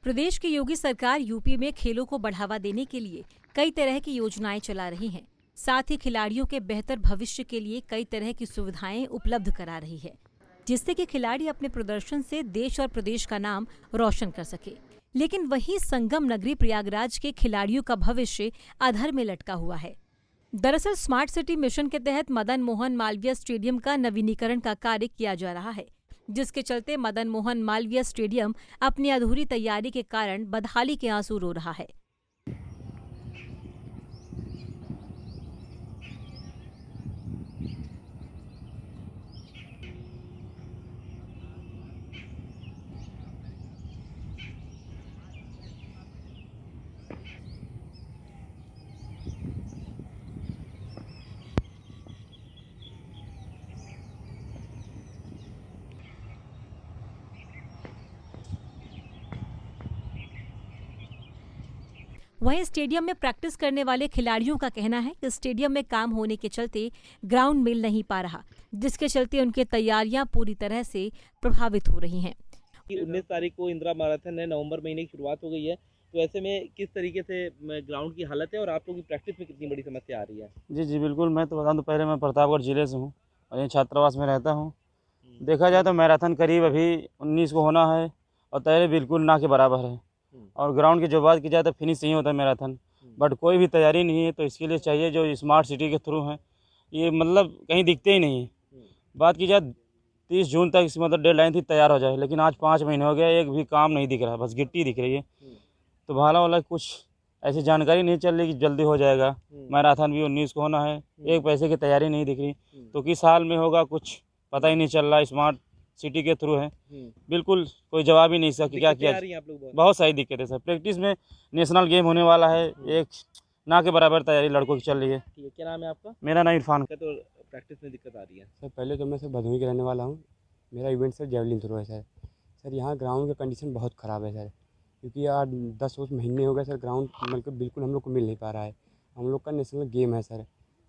प्रदेश की योगी सरकार यूपी में खेलों को बढ़ावा देने के लिए कई तरह की योजनाएं चला रही है। साथ ही खिलाड़ियों के बेहतर भविष्य के लिए कई तरह की सुविधाएं उपलब्ध करा रही है, जिससे कि खिलाड़ी अपने प्रदर्शन से देश और प्रदेश का नाम रोशन कर सके। लेकिन वहीं संगम नगरी प्रयागराज के खिलाड़ियों का भविष्य अधर में लटका हुआ है। दरअसल स्मार्ट सिटी मिशन के तहत मदन मोहन मालवीय स्टेडियम का नवीनीकरण का कार्य किया जा रहा है, जिसके चलते मदन मोहन मालवीय स्टेडियम अपनी अधूरी तैयारी के कारण बदहाली के आंसू रो रहा है। वहीं स्टेडियम में प्रैक्टिस करने वाले खिलाड़ियों का कहना है कि स्टेडियम में काम होने के चलते ग्राउंड मिल नहीं पा रहा, जिसके चलते उनकी तैयारियां पूरी तरह से प्रभावित हो रही हैं। 19 तारीख को इंदिरा मैराथन है, नवंबर महीने की शुरुआत हो गई है, तो ऐसे में किस तरीके से ग्राउंड की हालत है और आप लोगों की प्रैक्टिस में कितनी बड़ी समस्या आ रही है? जी बिल्कुल। मैं तो बता दूं, पहले मैं प्रतापगढ़ ज़िले से हूं और यहीं छात्रावास में रहता हूं। देखा जाए तो मैराथन करीब अभी 19 को होना है और तैयारी बिल्कुल ना के बराबर है। और ग्राउंड की जो बात की जाए तो फिनिश नहीं होता मैराथन, बट कोई भी तैयारी नहीं है। तो इसके लिए चाहिए जो स्मार्ट सिटी के थ्रू है, ये मतलब कहीं दिखते ही नहीं है। बात की जाए 30 जून तक इस मतलब डेडलाइन थी तैयार हो जाए, लेकिन आज 5 महीने हो गए, एक भी काम नहीं दिख रहा, बस गिट्टी दिख रही है। तो भाला वाला कुछ ऐसी जानकारी नहीं चल रही कि जल्दी हो जाएगा। मैराथन भी 19 को होना है, एक पैसे की तैयारी नहीं दिख रही। तो किस हाल में होगा कुछ पता ही नहीं चल रहा। स्मार्ट सिटी के थ्रू है, बिल्कुल कोई जवाब ही नहीं सकता क्या किया। बहुत सारी दिक्कत है सर। प्रैक्टिस में नेशनल गेम होने वाला है, एक ना के बराबर तैयारी लड़कों की चल रही है। क्या नाम है आपका? मेरा नाम इरफान। तो प्रैक्टिस में दिक्कत आ रही है सर? पहले तो मैं सर भदोही का रहने वाला हूँ। मेरा इवेंट सर जेवलिन थ्रो है सर। सर यहाँ ग्राउंड का कंडीशन बहुत ख़राब है सर, क्योंकि आज 10 महीने हो गए सर, ग्राउंड मतलब बिल्कुल हम लोग को मिल नहीं पा रहा है। हम लोग का नेशनल गेम है सर,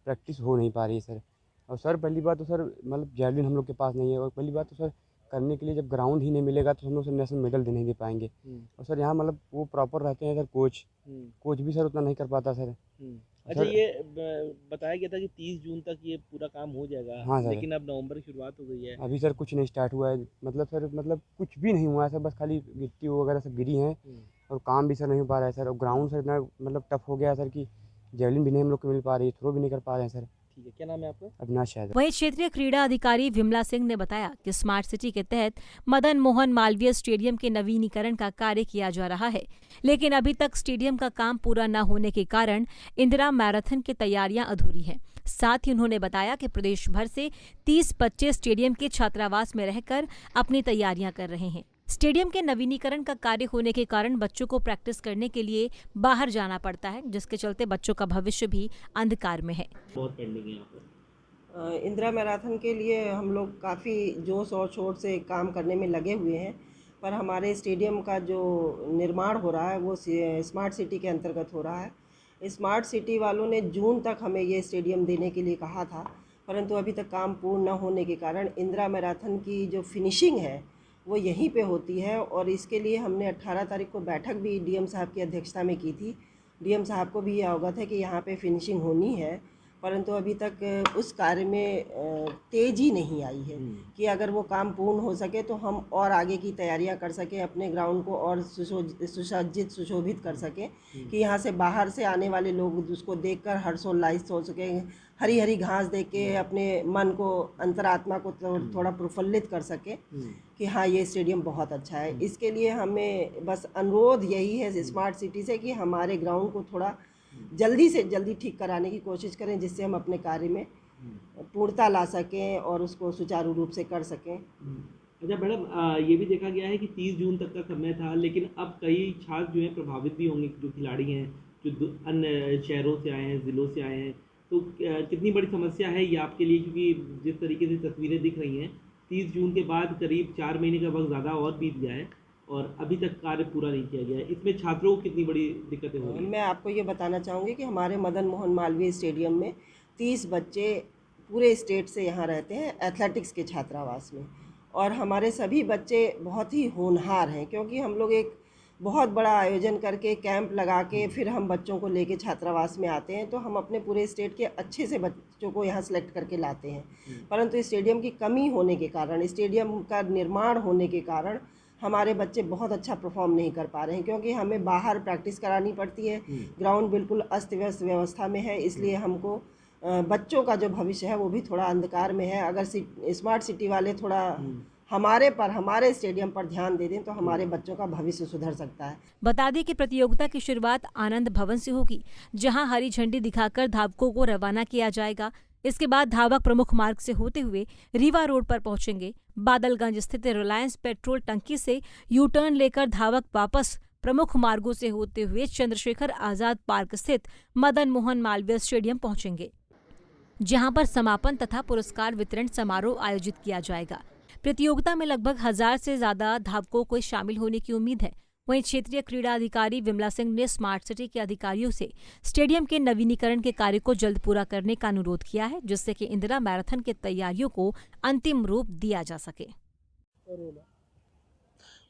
प्रैक्टिस हो नहीं पा रही है सर। और सर पहली बात तो सर मतलब जेवलिन हम लोग के पास नहीं है, और पहली बात तो सर करने के लिए जब ग्राउंड ही नहीं मिलेगा तो हम लोग सर नेशनल मेडल नहीं दे पाएंगे। और सर यहाँ मतलब वो प्रॉपर रहते हैं सर, कोच भी सर उतना नहीं कर पाता सर। अच्छा, ये बताया गया था कि 30 जून तक ये पूरा काम हो जाएगा। हाँ सर, लेकिन अब नवंबर की शुरुआत हो गई है, अभी सर कुछ नहीं स्टार्ट हुआ है। मतलब सर मतलब कुछ भी नहीं हुआ है सर, बस खाली गिट्टी वगैरह सब गिरी हैं और काम भी सर नहीं हो पा रहा है सर। और ग्राउंड सर इतना मतलब टफ हो गया है सर कि जेवलिन भी नहीं हम लोग को मिल पा रही है, थ्रो भी नहीं कर पा रहे हैं सर। ठीक है, क्या नाम है आपका? अविनाश यादव। वहीं क्षेत्रीय क्रीड़ा अधिकारी विमला सिंह ने बताया कि स्मार्ट सिटी के तहत मदन मोहन मालवीय स्टेडियम के नवीनीकरण का कार्य किया जा रहा है, लेकिन अभी तक स्टेडियम का काम पूरा न होने के कारण इंदिरा मैराथन की तैयारियां अधूरी हैं। साथ ही उन्होंने बताया कि प्रदेश भर से 30 बच्चे स्टेडियम के छात्रावास में रहकर अपनी तैयारियां कर रहे हैं। स्टेडियम के नवीनीकरण का कार्य होने के कारण बच्चों को प्रैक्टिस करने के लिए बाहर जाना पड़ता है, जिसके चलते बच्चों का भविष्य भी अंधकार में है। बहुत पेंडिंग है यहाँ पर। इंदिरा मैराथन के लिए हम लोग काफ़ी जोश और शोर से काम करने में लगे हुए हैं, पर हमारे स्टेडियम का जो निर्माण हो रहा है वो स्मार्ट सिटी के अंतर्गत हो रहा है। स्मार्ट सिटी वालों ने जून तक हमें ये स्टेडियम देने के लिए कहा था, परंतु अभी तक काम पूर्ण न होने के कारण इंदिरा मैराथन की जो फिनिशिंग है वो यहीं पे होती है। और इसके लिए हमने 18 तारीख को बैठक भी डीएम साहब की अध्यक्षता में की थी। डीएम साहब को भी ये अवगत है कि यहाँ पे फिनिशिंग होनी है, परंतु अभी तक उस कार्य में तेज़ी नहीं आई है कि अगर वो काम पूर्ण हो सके तो हम और आगे की तैयारियां कर सकें, अपने ग्राउंड को और सुसज्जित सुशोभित कर सकें कि यहाँ से बाहर से आने वाले लोग उसको देखकर हर्षोल्लासित हो सकें, हरी हरी घास देख के अपने मन को, अंतरात्मा को थोड़ा प्रफुल्लित कर सकें कि हाँ ये स्टेडियम बहुत अच्छा है। इसके लिए हमें बस अनुरोध यही है स्मार्ट सिटी से कि हमारे ग्राउंड को थोड़ा जल्दी से जल्दी ठीक कराने की कोशिश करें, जिससे हम अपने कार्य में पूर्णता ला सकें और उसको सुचारू रूप से कर सकें। अच्छा मैडम, ये भी देखा गया है कि 30 जून तक का समय था, लेकिन अब कई छात्र जो हैं प्रभावित भी होंगे, जो खिलाड़ी हैं जो अन्य शहरों से आए हैं, ज़िलों से आए हैं। तो कितनी बड़ी समस्या है ये आपके लिए, क्योंकि जिस तरीके से तस्वीरें दिख रही हैं 30 जून के बाद करीब 4 महीने का वक्त ज़्यादा और बीत गया है और अभी तक कार्य पूरा नहीं किया गया है। इसमें छात्रों को कितनी बड़ी दिक्कतें हो रही हैं? मैं आपको ये बताना चाहूँगी कि हमारे मदन मोहन मालवीय स्टेडियम में 30 बच्चे पूरे स्टेट से यहाँ रहते हैं एथलेटिक्स के छात्रावास में, और हमारे सभी बच्चे बहुत ही होनहार हैं, क्योंकि हम लोग एक बहुत बड़ा आयोजन करके कैंप लगा के फिर हम बच्चों को लेके छात्रावास में आते हैं। तो हम अपने पूरे स्टेट के अच्छे से बच्चों को यहाँ सेलेक्ट करके लाते हैं, परंतु स्टेडियम की कमी होने के कारण, स्टेडियम का निर्माण होने के कारण हमारे बच्चे बहुत अच्छा परफॉर्म नहीं कर पा रहे हैं, क्योंकि हमें बाहर प्रैक्टिस करानी पड़ती है। ग्राउंड बिल्कुल अस्त व्यस्त व्यवस्था में है, इसलिए हमको बच्चों का जो भविष्य है वो भी थोड़ा अंधकार में है। अगर स्मार्ट सिटी वाले थोड़ा हमारे स्टेडियम पर ध्यान दे दें तो हमारे बच्चों का भविष्य सुधर सकता है। बता दें कि प्रतियोगिता की शुरुआत आनंद भवन से होगी, जहां हरी झंडी दिखाकर धावकों को रवाना किया जाएगा। इसके बाद धावक प्रमुख मार्ग से होते हुए रीवा रोड पर पहुंचेंगे। बादलगंज स्थित रिलायंस पेट्रोल टंकी से यू टर्न लेकर धावक वापस प्रमुख मार्गों से होते हुए चंद्रशेखर आजाद पार्क स्थित मदन मोहन मालवीय स्टेडियम पहुंचेंगे, जहां पर समापन तथा पुरस्कार वितरण समारोह आयोजित किया जाएगा। प्रतियोगिता में लगभग 1000 से ज्यादा धावकों को शामिल होने की उम्मीद है। वहीं क्षेत्रीय क्रीड़ा अधिकारी विमला सिंह ने स्मार्ट सिटी के अधिकारियों से स्टेडियम के नवीनीकरण के कार्य को जल्द पूरा करने का अनुरोध किया है, जिससे कि इंदिरा मैराथन की तैयारियों को अंतिम रूप दिया जा सके।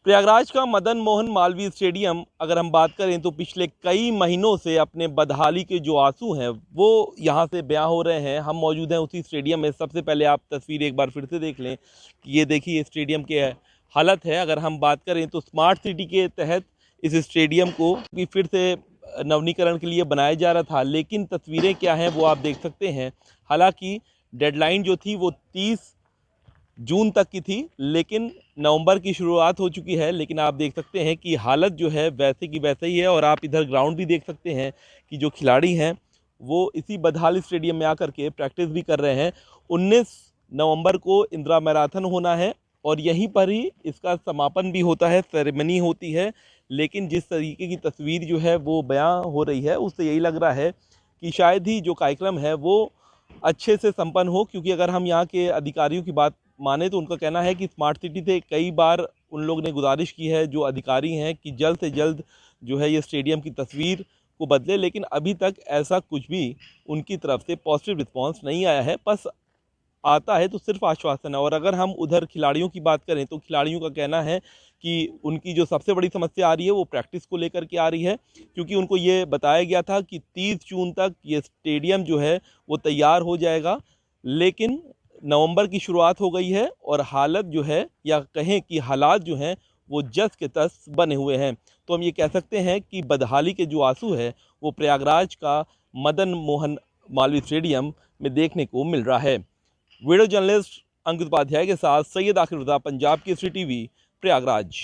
प्रयागराज का मदन मोहन मालवीय स्टेडियम अगर हम बात करें तो पिछले कई महीनों से अपने बदहाली के जो आंसू हैं वो यहाँ से बयां हो रहे हैं। हम मौजूद हैं उसी स्टेडियम में। सबसे पहले आप तस्वीर एक बार फिर से देख लें कि ये देखिए स्टेडियम की हालत है। अगर हम बात करें तो स्मार्ट सिटी के तहत इस स्टेडियम को भी फिर से नवीनीकरण के लिए बनाया जा रहा था, लेकिन तस्वीरें क्या हैं वो आप देख सकते हैं। हालांकि डेडलाइन जो थी वो 30 जून तक की थी, लेकिन नवंबर की शुरुआत हो चुकी है। लेकिन आप देख सकते हैं कि हालत जो है वैसे की वैसे ही है। और आप इधर ग्राउंड भी देख सकते हैं कि जो खिलाड़ी हैं वो इसी बदहाल स्टेडियम में आकर के प्रैक्टिस भी कर रहे हैं। 19 नवंबर को इंदिरा मैराथन होना है और यहीं पर ही इसका समापन भी होता है, सेरेमनी होती है। लेकिन जिस तरीके की तस्वीर जो है वो बयां हो रही है उससे यही लग रहा है कि शायद ही जो कार्यक्रम है वो अच्छे से संपन्न हो, क्योंकि अगर हम यहाँ के अधिकारियों की बात माने तो उनका कहना है कि स्मार्ट सिटी से कई बार उन लोग ने गुजारिश की है जो अधिकारी हैं कि जल्द से जल्द जो है ये स्टेडियम की तस्वीर को बदले, लेकिन अभी तक ऐसा कुछ भी उनकी तरफ से पॉजिटिव रिस्पांस नहीं आया है। बस आता है तो सिर्फ आश्वासन है। और अगर हम उधर खिलाड़ियों की बात करें तो खिलाड़ियों का कहना है कि उनकी जो सबसे बड़ी समस्या आ रही है वो प्रैक्टिस को लेकर के आ रही है, क्योंकि उनको ये बताया गया था कि 30 जून तक ये स्टेडियम जो है वो तैयार हो जाएगा, लेकिन नवंबर की शुरुआत हो गई है और हालत जो है या कहें कि हालात जो हैं वो जस के तस बने हुए हैं। तो हम ये कह सकते हैं कि बदहाली के जो आंसू है वो प्रयागराज का मदन मोहन मालवीय स्टेडियम में देखने को मिल रहा है। वीडियो जर्नलिस्ट अंकित उपाध्याय के साथ सैयद आखिर रज़ा, पंजाब केसरी टीवी, प्रयागराज।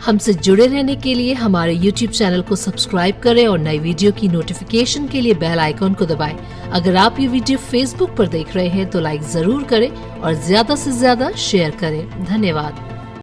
हमसे जुड़े रहने के लिए हमारे YouTube चैनल को सब्सक्राइब करें और नई वीडियो की नोटिफिकेशन के लिए बेल आइकॉन को दबाएं। अगर आप ये वीडियो Facebook पर देख रहे हैं तो लाइक जरूर करें और ज्यादा से ज्यादा शेयर करें। धन्यवाद।